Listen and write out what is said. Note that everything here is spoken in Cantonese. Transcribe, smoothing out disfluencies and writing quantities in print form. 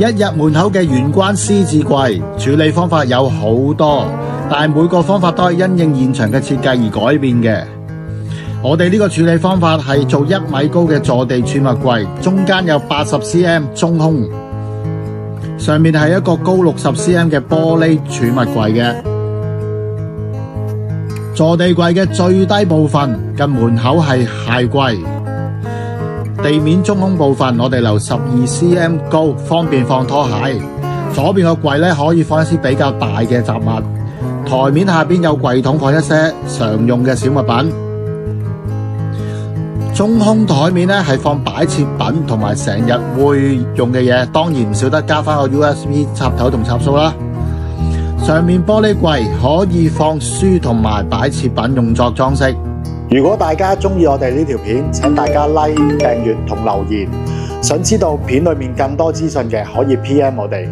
一入門口嘅玄關獅子櫃，處理方法有好多，但係每個方法都係因應現場嘅設計而改變嘅。我哋呢個處理方法係做1米高嘅坐地儲物櫃，中間有80 cm 中空，上面係一個高60 cm 嘅玻璃儲物櫃嘅。坐地櫃嘅最低部分嘅門口係鞋櫃，地面中空部分我哋留12 cm 高，方便放拖鞋。左邊個櫃咧可以放一啲比較大嘅雜物，台面下邊有櫃桶放一些常用嘅小物品。中空台面咧係放擺設品同埋成日會用嘅嘢，當然唔少得加翻個 USB 插頭同插蘇啦。上面玻璃櫃可以放書同埋擺設品用作裝飾。如果大家中意我哋呢條片，請大家 like、訂閱同留言。想知道片裏面更多資訊嘅，可以 PM 我哋。